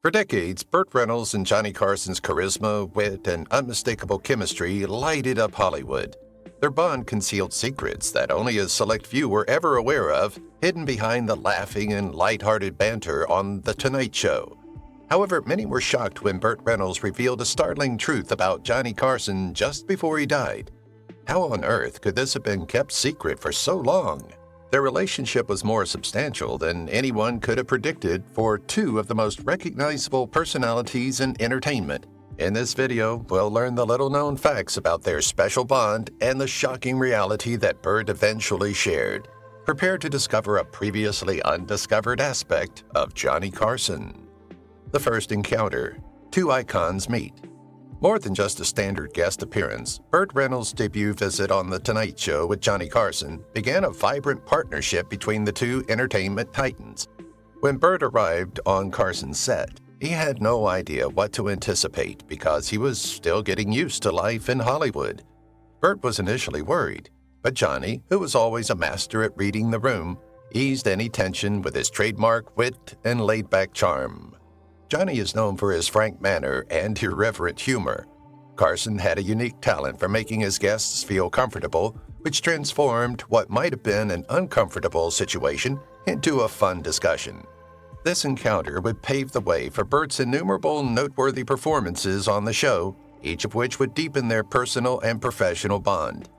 For decades, Burt Reynolds and Johnny Carson's charisma, wit, and unmistakable chemistry lighted up Hollywood. Their bond concealed secrets that only a select few were ever aware of, hidden behind the laughing and light-hearted banter on The Tonight Show. However, many were shocked when Burt Reynolds revealed a startling truth about Johnny Carson just before he died. How on earth could this have been kept secret for so long? Their relationship was more substantial than anyone could have predicted for two of the most recognizable personalities in entertainment. In this video, we'll learn the little-known facts about their special bond and the shocking reality that Burt eventually shared. Prepare to discover a previously undiscovered aspect of Johnny Carson. The first encounter. Two icons meet. More than just a standard guest appearance, Burt Reynolds' debut visit on The Tonight Show with Johnny Carson began a vibrant partnership between the two entertainment titans. When Burt arrived on Carson's set, he had no idea what to anticipate because he was still getting used to life in Hollywood. Burt was initially worried, but Johnny, who was always a master at reading the room, eased any tension with his trademark wit and laid-back charm. Johnny is known for his frank manner and irreverent humor. Carson had a unique talent for making his guests feel comfortable, which transformed what might have been an uncomfortable situation into a fun discussion. This encounter would pave the way for Burt's innumerable noteworthy performances on the show, each of which would deepen their personal and professional bond.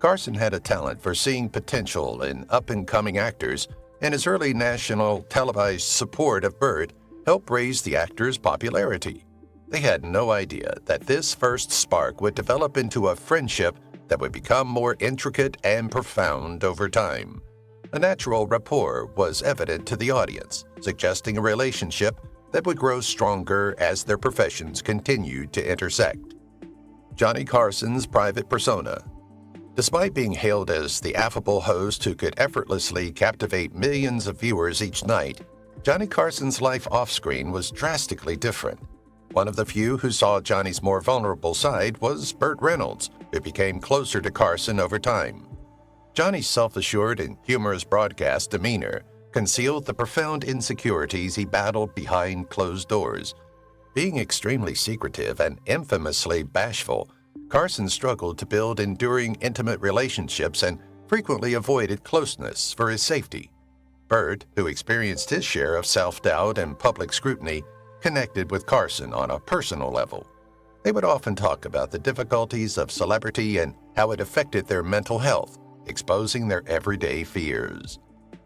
Carson had a talent for seeing potential in up-and-coming actors, and his early national televised support of Burt helped raise the actor's popularity. They had no idea that this first spark would develop into a friendship that would become more intricate and profound over time. A natural rapport was evident to the audience, suggesting a relationship that would grow stronger as their professions continued to intersect. Johnny Carson's private persona. Despite being hailed as the affable host who could effortlessly captivate millions of viewers each night, Johnny Carson's life off-screen was drastically different. One of the few who saw Johnny's more vulnerable side was Burt Reynolds, who became closer to Carson over time. Johnny's self-assured and humorous broadcast demeanor concealed the profound insecurities he battled behind closed doors. Being extremely secretive and infamously bashful, Carson struggled to build enduring intimate relationships and frequently avoided closeness for his safety. Burt, who experienced his share of self-doubt and public scrutiny, connected with Carson on a personal level. They would often talk about the difficulties of celebrity and how it affected their mental health, exposing their everyday fears.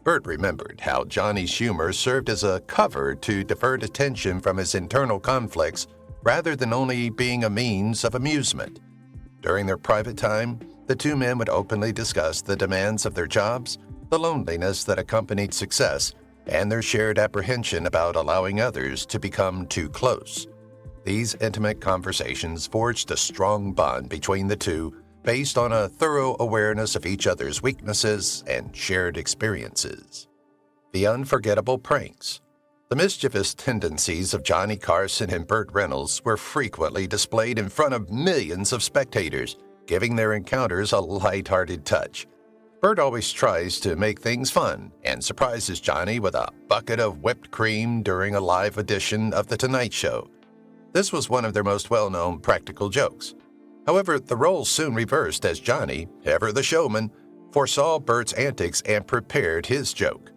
Burt remembered how Johnny's humor served as a cover to divert attention from his internal conflicts rather than only being a means of amusement. During their private time, the two men would openly discuss the demands of their jobs, the loneliness that accompanied success, and their shared apprehension about allowing others to become too close. These intimate conversations forged a strong bond between the two based on a thorough awareness of each other's weaknesses and shared experiences. The unforgettable pranks. The mischievous tendencies of Johnny Carson and Burt Reynolds were frequently displayed in front of millions of spectators, giving their encounters a light-hearted touch. Burt always tries to make things fun and surprises Johnny with a bucket of whipped cream during a live edition of The Tonight Show. This was one of their most well-known practical jokes. However, the roles soon reversed as Johnny, ever the showman, foresaw Burt's antics and prepared his joke.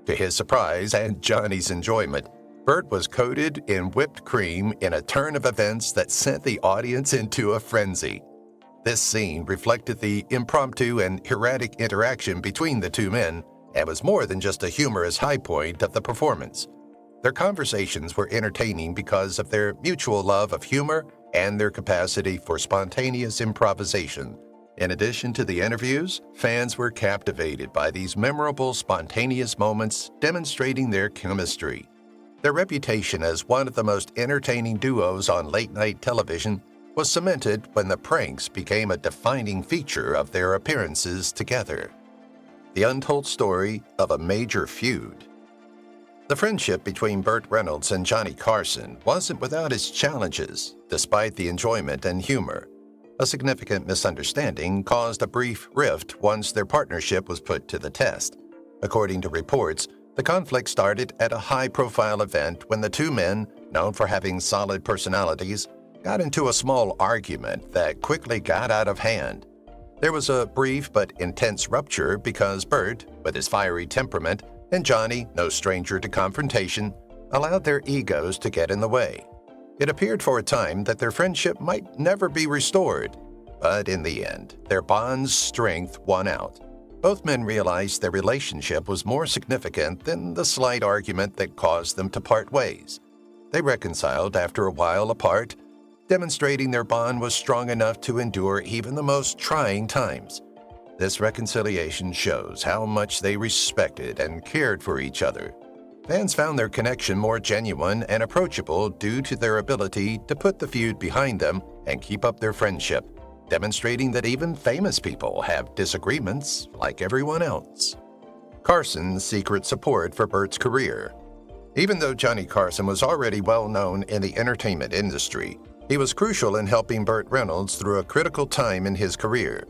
To his surprise and Johnny's enjoyment, Burt was coated in whipped cream in a turn of events that sent the audience into a frenzy. This scene reflected the impromptu and erratic interaction between the two men and was more than just a humorous high point of the performance. Their conversations were entertaining because of their mutual love of humor and their capacity for spontaneous improvisation. In addition to the interviews, fans were captivated by these memorable, spontaneous moments demonstrating their chemistry. Their reputation as one of the most entertaining duos on late-night television was cemented when the pranks became a defining feature of their appearances together. The untold story of a major feud. The friendship between Burt Reynolds and Johnny Carson wasn't without its challenges, despite the enjoyment and humor. A significant misunderstanding caused a brief rift once their partnership was put to the test. According to reports, the conflict started at a high-profile event when the two men, known for having solid personalities, got into a small argument that quickly got out of hand. There was a brief but intense rupture because Burt, with his fiery temperament, and Johnny, no stranger to confrontation, allowed their egos to get in the way. It appeared for a time that their friendship might never be restored, but in the end, their bond's strength won out. Both men realized their relationship was more significant than the slight argument that caused them to part ways. They reconciled after a while apart, demonstrating their bond was strong enough to endure even the most trying times. This reconciliation shows how much they respected and cared for each other. Fans found their connection more genuine and approachable due to their ability to put the feud behind them and keep up their friendship, demonstrating that even famous people have disagreements like everyone else. Carson's secret support for Burt's career. Even though Johnny Carson was already well known in the entertainment industry, he was crucial in helping Burt Reynolds through a critical time in his career.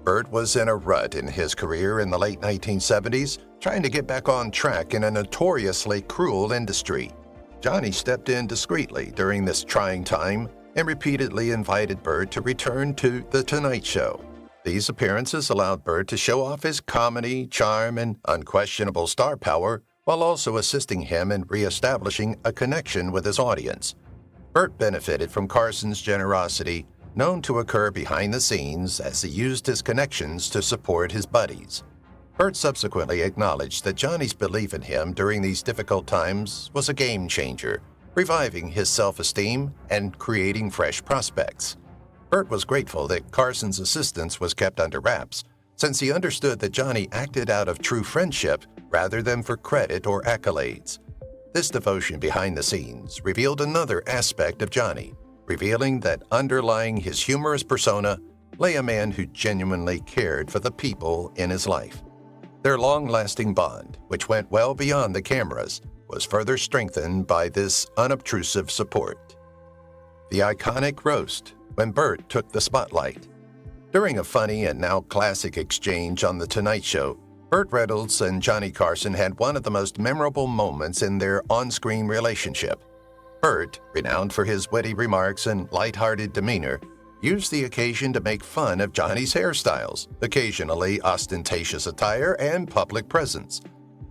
Burt was in a rut in his career in the late 1970s, trying to get back on track in a notoriously cruel industry. Johnny stepped in discreetly during this trying time and repeatedly invited Burt to return to The Tonight Show. These appearances allowed Burt to show off his comedy, charm, and unquestionable star power, while also assisting him in reestablishing a connection with his audience. Burt benefited from Carson's generosity, known to occur behind the scenes as he used his connections to support his buddies. Burt subsequently acknowledged that Johnny's belief in him during these difficult times was a game changer, reviving his self-esteem and creating fresh prospects. Burt was grateful that Carson's assistance was kept under wraps, since he understood that Johnny acted out of true friendship rather than for credit or accolades. This devotion behind the scenes revealed another aspect of Johnny, revealing that underlying his humorous persona lay a man who genuinely cared for the people in his life. Their long-lasting bond, which went well beyond the cameras, was further strengthened by this unobtrusive support. The iconic roast when Burt took the spotlight. During a funny and now classic exchange on The Tonight Show, Burt Reynolds and Johnny Carson had one of the most memorable moments in their on-screen relationship. Burt, renowned for his witty remarks and lighthearted demeanor, used the occasion to make fun of Johnny's hairstyles, occasionally ostentatious attire, and public presence.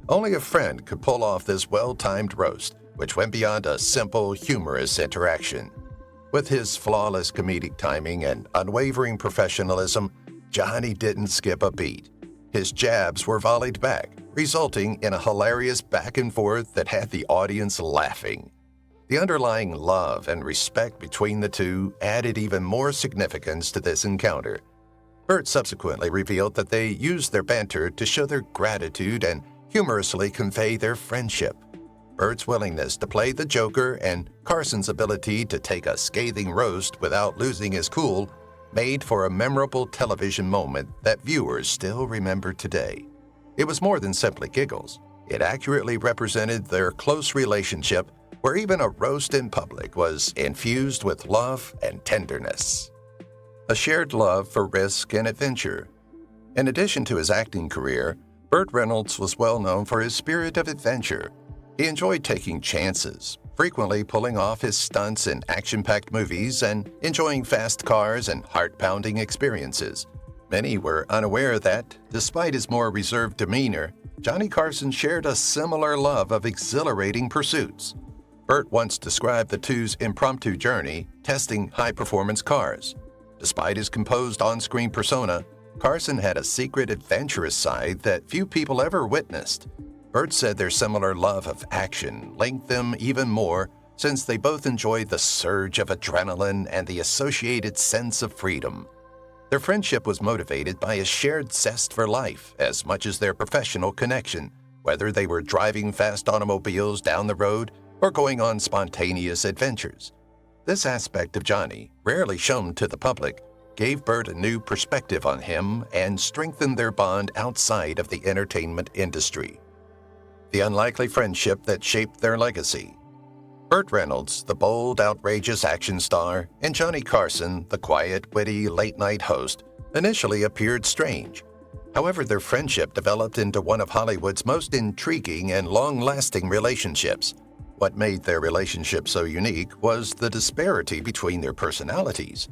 Only a friend could pull off this well-timed roast, which went beyond a simple, humorous interaction. With his flawless comedic timing and unwavering professionalism, Johnny didn't skip a beat. His jabs were volleyed back, resulting in a hilarious back and forth that had the audience laughing. The underlying love and respect between the two added even more significance to this encounter. Burt subsequently revealed that they used their banter to show their gratitude and humorously convey their friendship. Burt's willingness to play the Joker and Carson's ability to take a scathing roast without losing his cool made for a memorable television moment that viewers still remember today. It was more than simply giggles. It accurately represented their close relationship, where even a roast in public was infused with love and tenderness. A shared love for risk and adventure. In addition to his acting career, Burt Reynolds was well known for his spirit of adventure. He enjoyed taking chances, frequently pulling off his stunts in action-packed movies and enjoying fast cars and heart-pounding experiences. Many were unaware that, despite his more reserved demeanor, Johnny Carson shared a similar love of exhilarating pursuits. Burt once described the two's impromptu journey testing high-performance cars. Despite his composed on-screen persona, Carson had a secret adventurous side that few people ever witnessed. Burt said their similar love of action linked them even more since they both enjoyed the surge of adrenaline and the associated sense of freedom. Their friendship was motivated by a shared zest for life as much as their professional connection, whether they were driving fast automobiles down the road or going on spontaneous adventures. This aspect of Johnny, rarely shown to the public, gave Burt a new perspective on him and strengthened their bond outside of the entertainment industry. The unlikely friendship that shaped their legacy. Burt Reynolds, the bold, outrageous action star, and Johnny Carson, the quiet, witty, late-night host, initially appeared strange. However, their friendship developed into one of Hollywood's most intriguing and long-lasting relationships. What made their relationship so unique was the disparity between their personalities.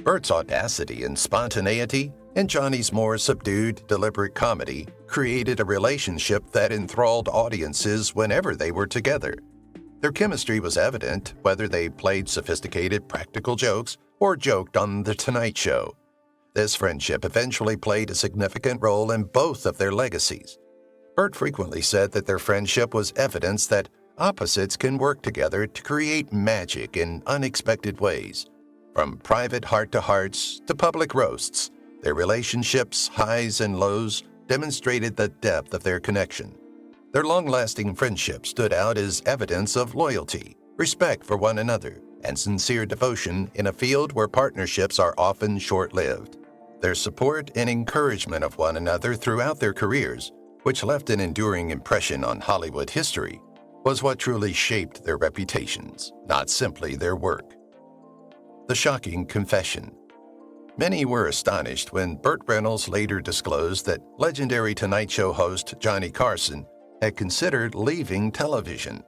Burt's audacity and spontaneity, and Johnny's more subdued, deliberate comedy created a relationship that enthralled audiences whenever they were together. Their chemistry was evident whether they played sophisticated practical jokes or joked on The Tonight Show. This friendship eventually played a significant role in both of their legacies. Burt frequently said that their friendship was evidence that opposites can work together to create magic in unexpected ways. From private heart-to-hearts to public roasts, their relationships' highs and lows demonstrated the depth of their connection. Their long-lasting friendship stood out as evidence of loyalty, respect for one another, and sincere devotion in a field where partnerships are often short-lived. Their support and encouragement of one another throughout their careers, which left an enduring impression on Hollywood history, was what truly shaped their reputations, not simply their work. The shocking confession. Many were astonished when Burt Reynolds later disclosed that legendary Tonight Show host Johnny Carson had considered leaving television.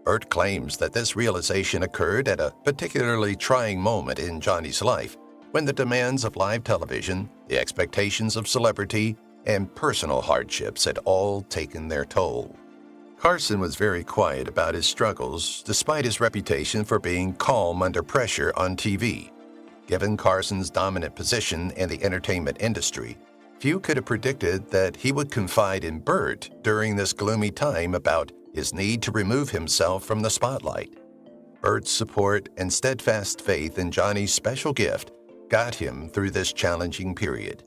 Burt claims that this realization occurred at a particularly trying moment in Johnny's life, when the demands of live television, the expectations of celebrity, and personal hardships had all taken their toll. Carson was very quiet about his struggles, despite his reputation for being calm under pressure on TV. Given Carson's dominant position in the entertainment industry, few could have predicted that he would confide in Burt during this gloomy time about his need to remove himself from the spotlight. Burt's support and steadfast faith in Johnny's special gift got him through this challenging period.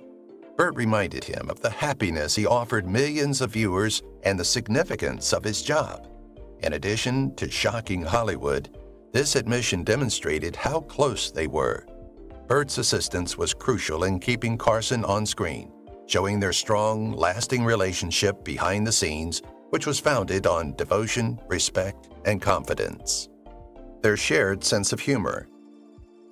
Burt reminded him of the happiness he offered millions of viewers and the significance of his job. In addition to shocking Hollywood, this admission demonstrated how close they were. Burt's assistance was crucial in keeping Carson on screen, showing their strong, lasting relationship behind the scenes, which was founded on devotion, respect, and confidence. Their shared sense of humor.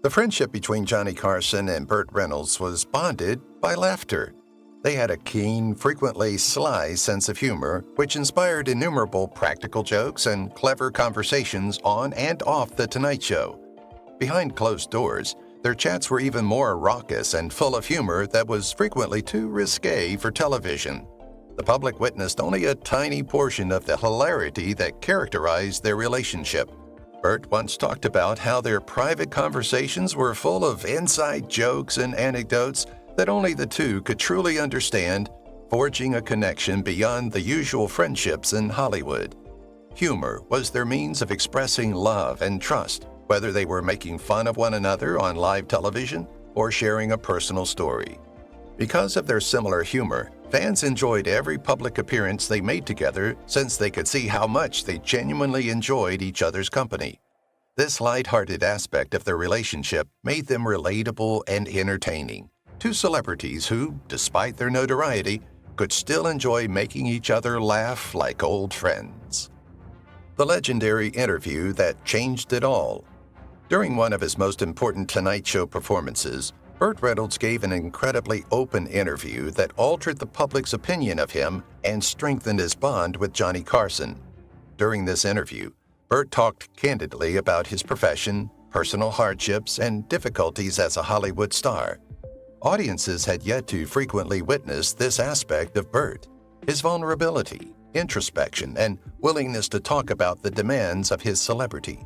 The friendship between Johnny Carson and Burt Reynolds was bonded by laughter. They had a keen, frequently sly sense of humor, which inspired innumerable practical jokes and clever conversations on and off The Tonight Show. Behind closed doors, their chats were even more raucous and full of humor that was frequently too risque for television. The public witnessed only a tiny portion of the hilarity that characterized their relationship. Burt once talked about how their private conversations were full of inside jokes and anecdotes that only the two could truly understand, forging a connection beyond the usual friendships in Hollywood. Humor was their means of expressing love and trust, whether they were making fun of one another on live television or sharing a personal story. Because of their similar humor, fans enjoyed every public appearance they made together since they could see how much they genuinely enjoyed each other's company. This light-hearted aspect of their relationship made them relatable and entertaining, two celebrities who, despite their notoriety, could still enjoy making each other laugh like old friends. The legendary interview that changed it all. During one of his most important Tonight Show performances, Burt Reynolds gave an incredibly open interview that altered the public's opinion of him and strengthened his bond with Johnny Carson. During this interview, Burt talked candidly about his profession, personal hardships, and difficulties as a Hollywood star. Audiences had yet to frequently witness this aspect of Burt, his vulnerability, introspection, and willingness to talk about the demands of his celebrity.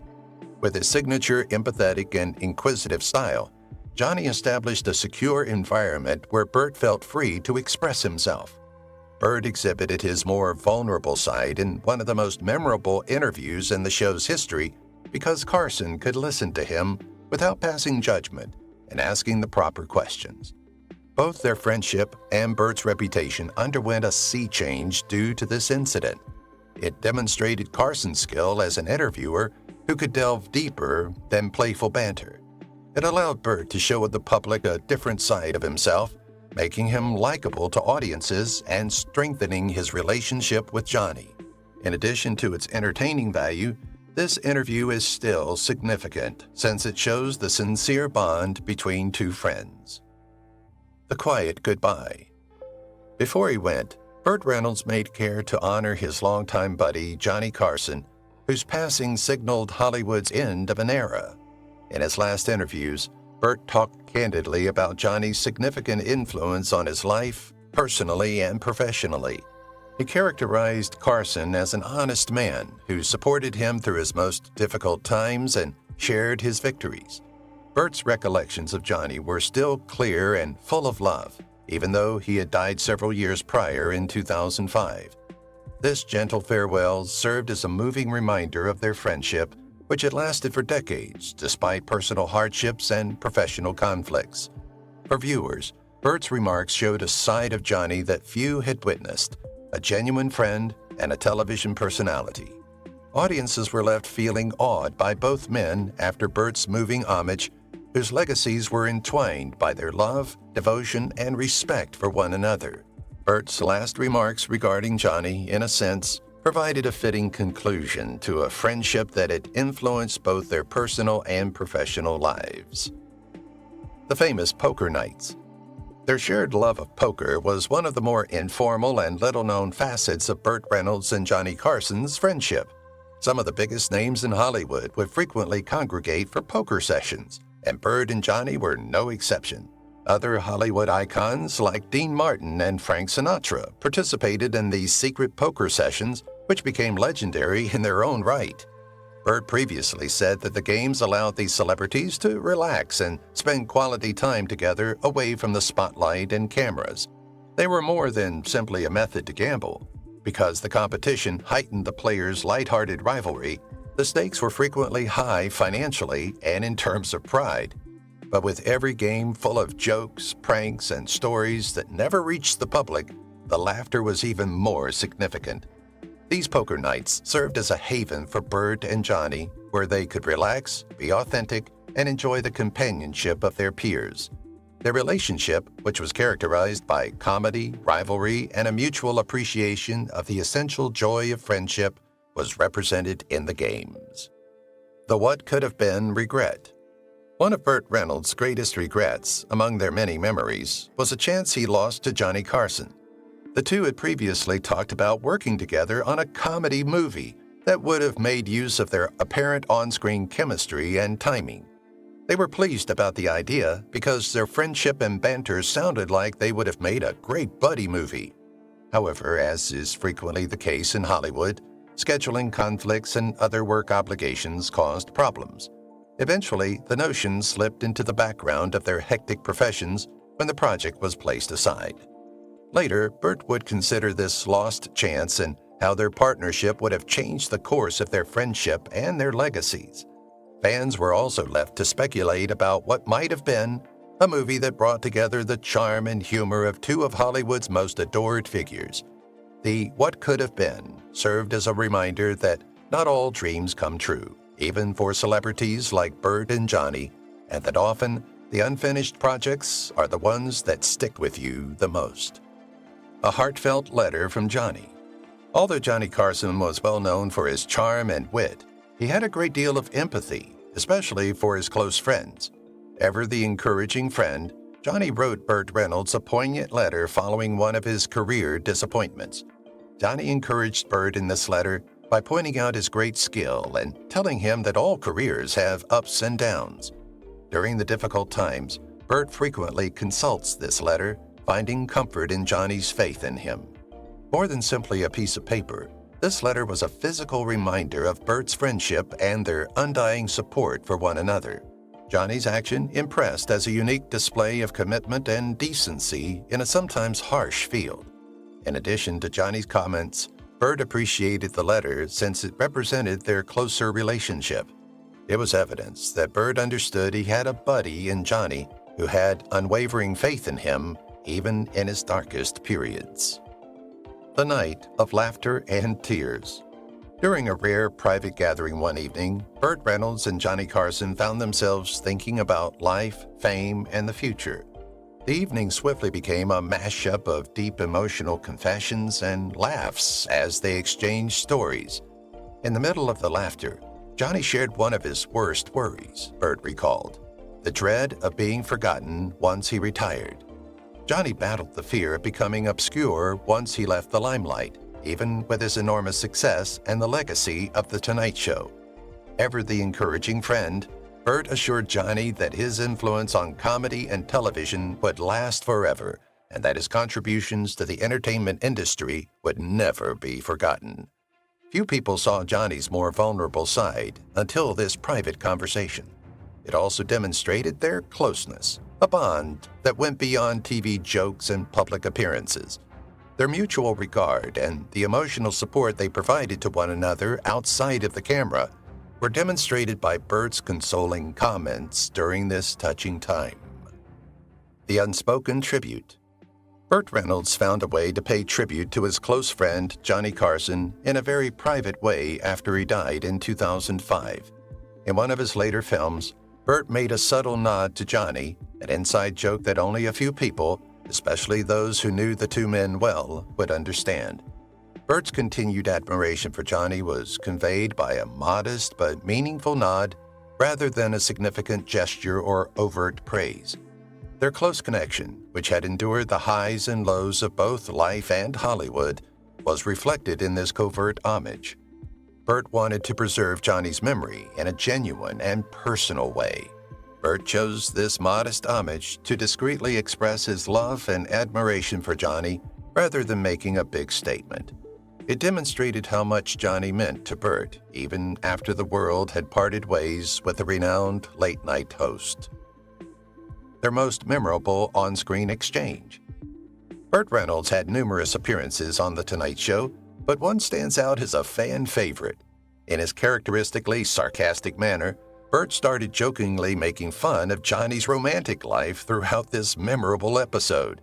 With his signature empathetic and inquisitive style, Johnny established a secure environment where Burt felt free to express himself. Burt exhibited his more vulnerable side in one of the most memorable interviews in the show's history because Carson could listen to him without passing judgment and asking the proper questions. Both their friendship and Burt's reputation underwent a sea change due to this incident. It demonstrated Carson's skill as an interviewer who could delve deeper than playful banter. It allowed Burt to show the public a different side of himself, making him likable to audiences and strengthening his relationship with Johnny. In addition to its entertaining value, this interview is still significant since it shows the sincere bond between two friends. The quiet goodbye. Before he went, Burt Reynolds made care to honor his longtime buddy, Johnny Carson, whose passing signaled Hollywood's end of an era. In his last interviews, Burt talked candidly about Johnny's significant influence on his life, personally and professionally. He characterized Carson as an honest man who supported him through his most difficult times and shared his victories. Burt's recollections of Johnny were still clear and full of love, even though he had died several years prior in 2005. This gentle farewell served as a moving reminder of their friendship, which had lasted for decades despite personal hardships and professional conflicts. For viewers, Burt's remarks showed a side of Johnny that few had witnessed, a genuine friend and a television personality. Audiences were left feeling awed by both men after Burt's moving homage, whose legacies were entwined by their love, devotion, and respect for one another. Burt's last remarks regarding Johnny, in a sense, provided a fitting conclusion to a friendship that had influenced both their personal and professional lives. The famous poker nights. Their shared love of poker was one of the more informal and little-known facets of Burt Reynolds and Johnny Carson's friendship. Some of the biggest names in Hollywood would frequently congregate for poker sessions, and Burt and Johnny were no exception. Other Hollywood icons like Dean Martin and Frank Sinatra participated in these secret poker sessions, which became legendary in their own right. Burt previously said that the games allowed these celebrities to relax and spend quality time together away from the spotlight and cameras. They were more than simply a method to gamble. Because the competition heightened the players' lighthearted rivalry, the stakes were frequently high financially and in terms of pride. But with every game full of jokes, pranks, and stories that never reached the public, the laughter was even more significant. These poker nights served as a haven for Burt and Johnny, where they could relax, be authentic, and enjoy the companionship of their peers. Their relationship, which was characterized by comedy, rivalry, and a mutual appreciation of the essential joy of friendship, was represented in the games. The what could have been regret. One of Burt Reynolds' greatest regrets, among their many memories, was a chance he lost to Johnny Carson. The two had previously talked about working together on a comedy movie that would have made use of their apparent on-screen chemistry and timing. They were pleased about the idea because their friendship and banter sounded like they would have made a great buddy movie. However, as is frequently the case in Hollywood, scheduling conflicts and other work obligations caused problems. Eventually, the notion slipped into the background of their hectic professions when the project was placed aside. Later, Burt would consider this lost chance and how their partnership would have changed the course of their friendship and their legacies. Fans were also left to speculate about what might have been a movie that brought together the charm and humor of two of Hollywood's most adored figures. The what could have been served as a reminder that not all dreams come true, even for celebrities like Burt and Johnny, and that often the unfinished projects are the ones that stick with you the most. A heartfelt letter from Johnny. Although Johnny Carson was well known for his charm and wit, he had a great deal of empathy, especially for his close friends. Ever the encouraging friend, Johnny wrote Burt Reynolds a poignant letter following one of his career disappointments. Johnny encouraged Burt in this letter by pointing out his great skill and telling him that all careers have ups and downs. During the difficult times, Burt frequently consults this letter, finding comfort in Johnny's faith in him. More than simply a piece of paper, this letter was a physical reminder of Burt's friendship and their undying support for one another. Johnny's action impressed as a unique display of commitment and decency in a sometimes harsh field. In addition to Johnny's comments, Burt appreciated the letter since it represented their closer relationship. It was evidence that Burt understood he had a buddy in Johnny who had unwavering faith in him even in his darkest periods. The night of laughter and tears. During a rare private gathering one evening, Burt Reynolds and Johnny Carson found themselves thinking about life, fame, and the future. The evening swiftly became a mashup of deep emotional confessions and laughs as they exchanged stories. In the middle of the laughter, Johnny shared one of his worst worries, Burt recalled, the dread of being forgotten once he retired. Johnny battled the fear of becoming obscure once he left the limelight, even with his enormous success and the legacy of The Tonight Show. Ever the encouraging friend, Burt assured Johnny that his influence on comedy and television would last forever, and that his contributions to the entertainment industry would never be forgotten. Few people saw Johnny's more vulnerable side until this private conversation. It also demonstrated their closeness, a bond that went beyond TV jokes and public appearances. Their mutual regard and the emotional support they provided to one another outside of the camera were demonstrated by Burt's consoling comments during this touching time. The unspoken tribute. Burt Reynolds found a way to pay tribute to his close friend, Johnny Carson, in a very private way after he died in 2005. In one of his later films, Burt made a subtle nod to Johnny, an inside joke that only a few people, especially those who knew the two men well, would understand. Burt's continued admiration for Johnny was conveyed by a modest but meaningful nod rather than a significant gesture or overt praise. Their close connection, which had endured the highs and lows of both life and Hollywood, was reflected in this covert homage. Burt wanted to preserve Johnny's memory in a genuine and personal way. Burt chose this modest homage to discreetly express his love and admiration for Johnny rather than making a big statement. It demonstrated how much Johnny meant to Burt, even after the world had parted ways with the renowned late-night host. Their most memorable on-screen exchange. Burt Reynolds had numerous appearances on The Tonight Show, but one stands out as a fan favorite. In his characteristically sarcastic manner, Burt started jokingly making fun of Johnny's romantic life throughout this memorable episode.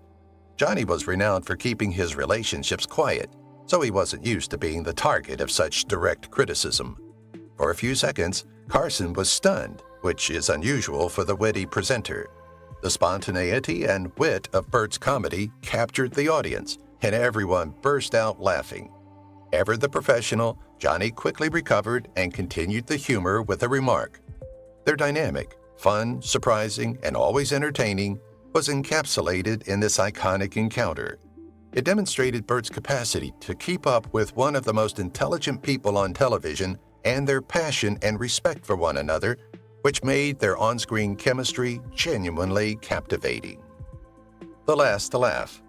Johnny was renowned for keeping his relationships quiet, so he wasn't used to being the target of such direct criticism. For a few seconds, Carson was stunned, which is unusual for the witty presenter. The spontaneity and wit of Burt's comedy captured the audience, and everyone burst out laughing. Ever the professional, Johnny quickly recovered and continued the humor with a remark. Their dynamic, fun, surprising, and always entertaining, was encapsulated in this iconic encounter. It demonstrated Burt's capacity to keep up with one of the most intelligent people on television and their passion and respect for one another, which made their on-screen chemistry genuinely captivating. The last to laugh.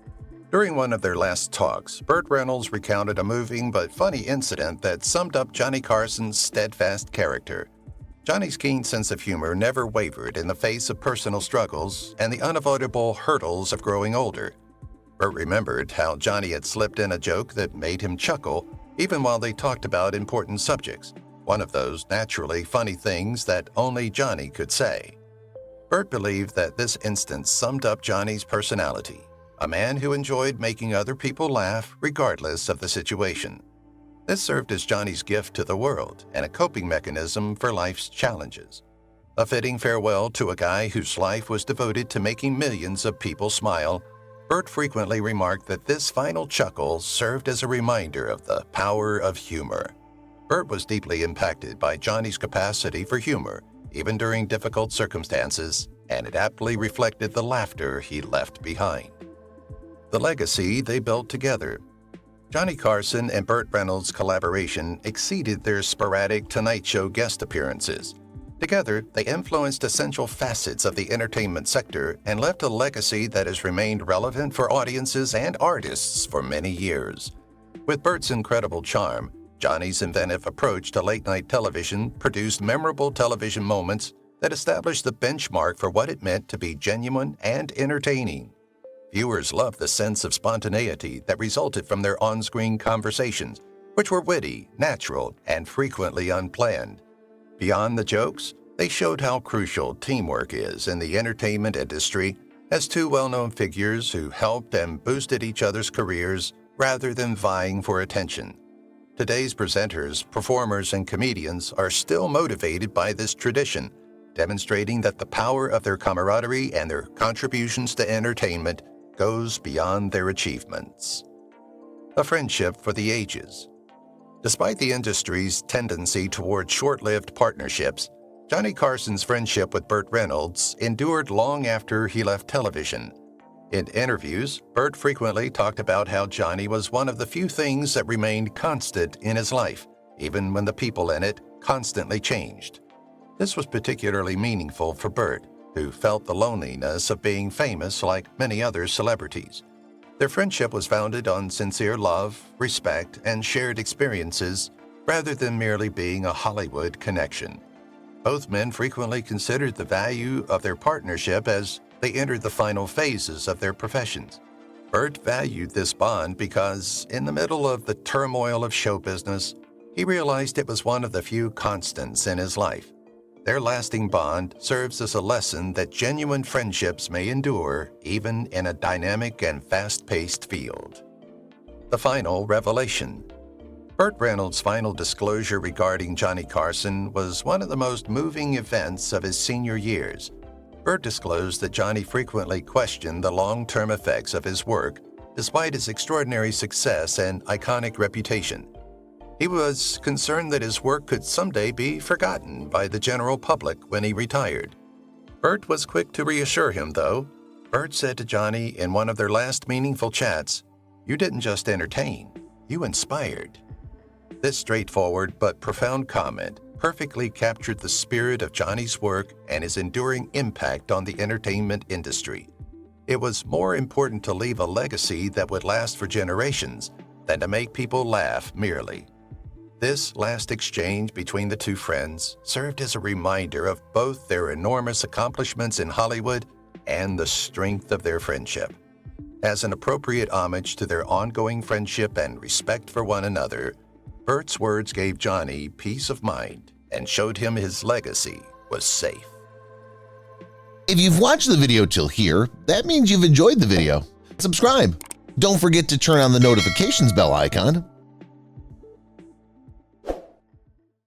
During one of their last talks, Burt Reynolds recounted a moving but funny incident that summed up Johnny Carson's steadfast character. Johnny's keen sense of humor never wavered in the face of personal struggles and the unavoidable hurdles of growing older. Burt remembered how Johnny had slipped in a joke that made him chuckle, even while they talked about important subjects. One of those naturally funny things that only Johnny could say. Burt believed that this instance summed up Johnny's personality, a man who enjoyed making other people laugh regardless of the situation. This served as Johnny's gift to the world and a coping mechanism for life's challenges. A fitting farewell to a guy whose life was devoted to making millions of people smile, Burt frequently remarked that this final chuckle served as a reminder of the power of humor. Burt was deeply impacted by Johnny's capacity for humor, even during difficult circumstances, and it aptly reflected the laughter he left behind. The legacy they built together. Johnny Carson and Burt Reynolds' collaboration exceeded their sporadic Tonight Show guest appearances. Together, they influenced essential facets of the entertainment sector and left a legacy that has remained relevant for audiences and artists for many years. With Burt's incredible charm, Johnny's inventive approach to late-night television produced memorable television moments that established the benchmark for what it meant to be genuine and entertaining. Viewers loved the sense of spontaneity that resulted from their on-screen conversations, which were witty, natural, and frequently unplanned. Beyond the jokes, they showed how crucial teamwork is in the entertainment industry as two well-known figures who helped and boosted each other's careers rather than vying for attention. Today's presenters, performers, and comedians are still motivated by this tradition, demonstrating that the power of their camaraderie and their contributions to entertainment goes beyond their achievements. A friendship for the ages. Despite the industry's tendency toward short-lived partnerships, Johnny Carson's friendship with Burt Reynolds endured long after he left television. In interviews, Burt frequently talked about how Johnny was one of the few things that remained constant in his life, even when the people in it constantly changed. This was particularly meaningful for Burt, who felt the loneliness of being famous like many other celebrities. Their friendship was founded on sincere love, respect, and shared experiences, rather than merely being a Hollywood connection. Both men frequently considered the value of their partnership as they entered the final phases of their professions. Burt valued this bond because, in the middle of the turmoil of show business, he realized it was one of the few constants in his life. Their lasting bond serves as a lesson that genuine friendships may endure even in a dynamic and fast-paced field. The final revelation. Burt Reynolds' final disclosure regarding Johnny Carson was one of the most moving events of his senior years. Burt disclosed that Johnny frequently questioned the long-term effects of his work, despite his extraordinary success and iconic reputation. He was concerned that his work could someday be forgotten by the general public when he retired. Burt was quick to reassure him, though. Burt said to Johnny in one of their last meaningful chats, "You didn't just entertain, you inspired." This straightforward but profound comment perfectly captured the spirit of Johnny's work and his enduring impact on the entertainment industry. It was more important to leave a legacy that would last for generations than to make people laugh merely. This last exchange between the two friends served as a reminder of both their enormous accomplishments in Hollywood and the strength of their friendship. As an appropriate homage to their ongoing friendship and respect for one another, Burt's words gave Johnny peace of mind and showed him his legacy was safe. If you've watched the video till here, that means you've enjoyed the video. Subscribe. Don't forget to turn on the notifications bell icon